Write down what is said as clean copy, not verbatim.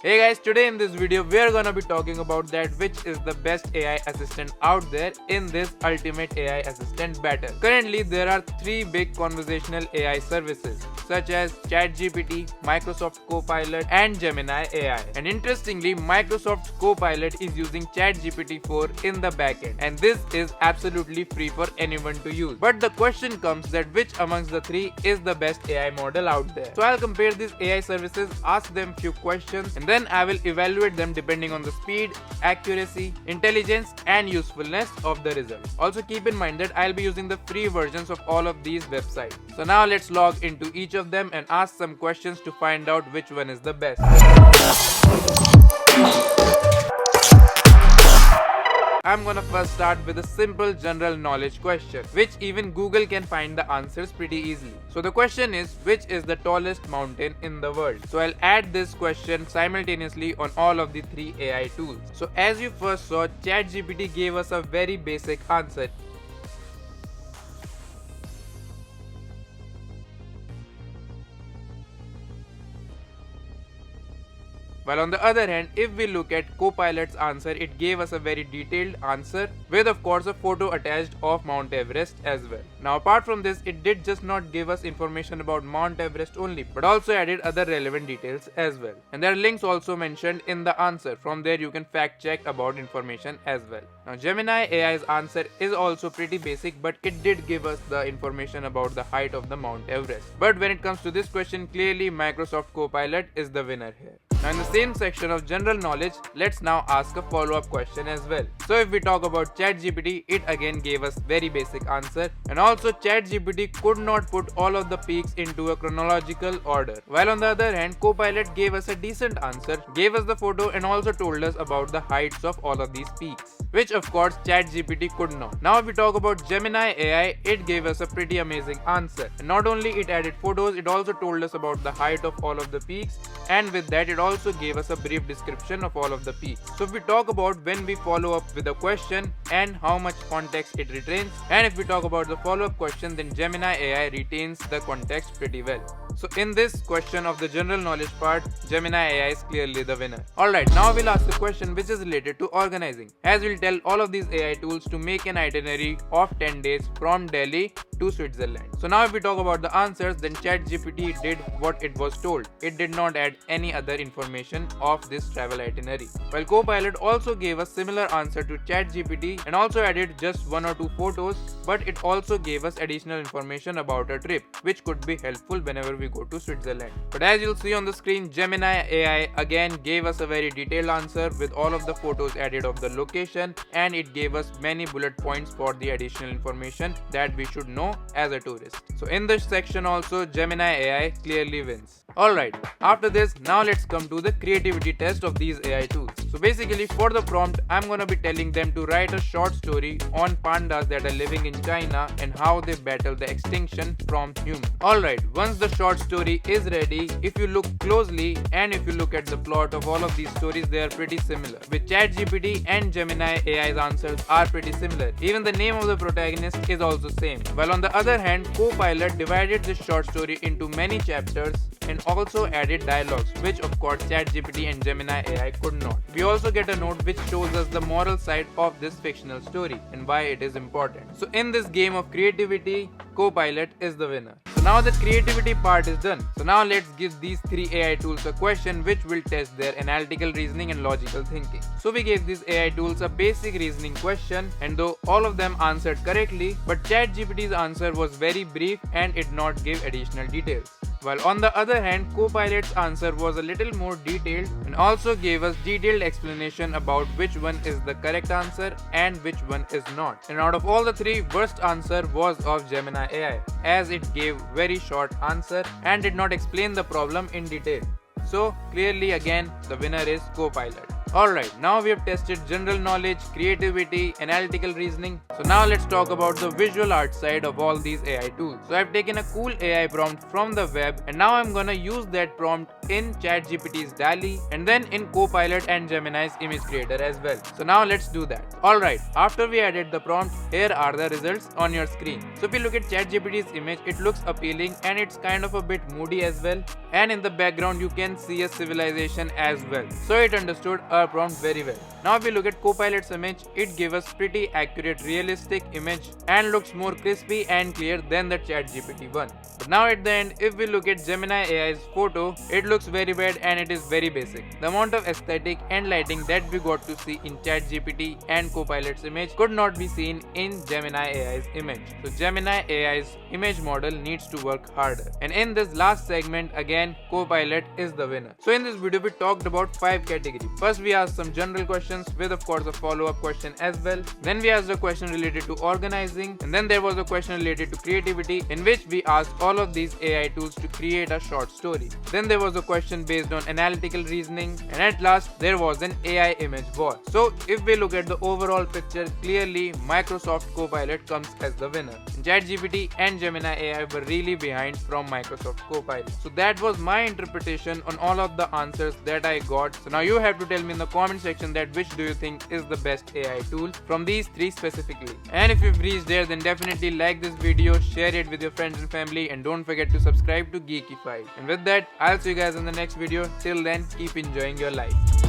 Hey guys, today in this video we are gonna be talking about that which is the best AI assistant out there in this ultimate AI assistant battle. Currently there are three big conversational AI services such as ChatGPT, Microsoft Copilot and Gemini AI. And interestingly, Microsoft Copilot is using ChatGPT 4 in the backend and this is absolutely free for anyone to use. But the question comes that which amongst the three is the best AI model out there. So I'll compare these AI services, ask them few questions and then I will evaluate them depending on the speed, accuracy, intelligence and usefulness of the results. Also keep in mind that I'll be using the free versions of all of these websites. So now let's log into each of them and ask some questions to find out which one is the best. I'm gonna first start with a simple general knowledge question, which even Google can find the answers pretty easily. So the question is, which is the tallest mountain in the world? So I'll add this question simultaneously on all of the three AI tools. So as you first saw, ChatGPT gave us a very basic answer. While on the other hand, if we look at Copilot's answer, it gave us a very detailed answer with of course a photo attached of Mount Everest as well. Now apart from this, it did just not give us information about Mount Everest only, but also added other relevant details as well. And there are links also mentioned in the answer. From there you can fact check about information as well. Now Gemini AI's answer is also pretty basic, but it did give us the information about the height of the Mount Everest. But when it comes to this question, clearly Microsoft Copilot is the winner here. Now in the same section of general knowledge, let's now ask a follow-up question as well. So if we talk about ChatGPT, it again gave us very basic answer, and also ChatGPT could not put all of the peaks into a chronological order. While on the other hand, Copilot gave us a decent answer, gave us the photo and also told us about the heights of all of these peaks, which of course ChatGPT could not. Now if we talk about Gemini AI, it gave us a pretty amazing answer. And not only it added photos, it also told us about the height of all of the peaks, and with that it also gave us a brief description of all of the peaks. So if we talk about when we follow up with a question and how much context it retains, and if we talk about the follow-up question, then Gemini AI retains the context pretty well. So in this question of the general knowledge part, Gemini AI is clearly the winner. Alright, now we'll ask the question which is related to organizing, as we'll tell all of these AI tools to make an itinerary of 10 days from Delhi to Switzerland. So now if we talk about the answers, then ChatGPT did what it was told. It did not add any other information of this travel itinerary. While Copilot also gave a similar answer to ChatGPT and also added just one or two photos, but it also gave us additional information about a trip, which could be helpful whenever we go to Switzerland. But as you'll see on the screen, Gemini AI again gave us a very detailed answer with all of the photos added of the location, and it gave us many bullet points for the additional information that we should know as a tourist. So in this section also, Gemini AI clearly wins. Alright, after this, now let's come to the creativity test of these AI tools. So basically for the prompt, I'm gonna be telling them to write a short story on pandas that are living in China and how they battle the extinction from humans. Alright, once the short story is ready, if you look closely and if you look at the plot of all of these stories, they are pretty similar. With ChatGPT and Gemini AI's answers are pretty similar. Even the name of the protagonist is also same. While on the other hand, Copilot divided this short story into many chapters and also added dialogues, which of course ChatGPT and Gemini AI could not. We also get a note which shows us the moral side of this fictional story and why it is important. So in this game of creativity, Copilot is the winner. So now the creativity part is done. So now let's give these three AI tools a question which will test their analytical reasoning and logical thinking. So we gave these AI tools a basic reasoning question, and though all of them answered correctly, but ChatGPT's answer was very brief and it not give additional details. While on the other hand, Copilot's answer was a little more detailed and also gave us detailed explanation about which one is the correct answer and which one is not. And out of all the three, worst answer was of Gemini AI, as it gave very short answer and did not explain the problem in detail. So clearly again, the winner is Copilot. Alright, now we have tested general knowledge, creativity, analytical reasoning. So now let's talk about the visual art side of all these AI tools. So I've taken a cool AI prompt from the web and now I'm gonna use that prompt in ChatGPT's DALL-E and then in Copilot and Gemini's image creator as well. So now let's do that. Alright, after we added the prompt, here are the results on your screen. So if you look at ChatGPT's image, it looks appealing and it's kind of a bit moody as well. And in the background you can see a civilization as well. So it understood our prompt very well. Now if we look at Copilot's image, it gave us pretty accurate realistic image and looks more crispy and clear than the ChatGPT one. But now at the end, if we look at Gemini AI's photo, it looks very bad and it is very basic. The amount of aesthetic and lighting that we got to see in ChatGPT and Copilot's image could not be seen in Gemini AI's image. So Gemini AI's image model needs to work harder. And in this last segment, again, Copilot is the winner. So in this video, we talked about 5 categories. First, we asked some general questions with of course a follow-up question as well. Then we asked a question related to organizing, and then there was a question related to creativity in which we asked all of these AI tools to create a short story. Then there was a question based on analytical reasoning, and at last there was an AI image war. So if we look at the overall picture, clearly Microsoft Copilot comes as the winner. ChatGPT and Gemini AI were really behind from Microsoft Copilot. So that was my interpretation on all of the answers that I got. So now you have to tell me in the comment section that which do you think is the best AI tool from these 3 specifically. And if you've reached there, then definitely like this video, share it with your friends and family, and don't forget to subscribe to Geekified. And with that, I'll see you guys in the next video. Till then, keep enjoying your life.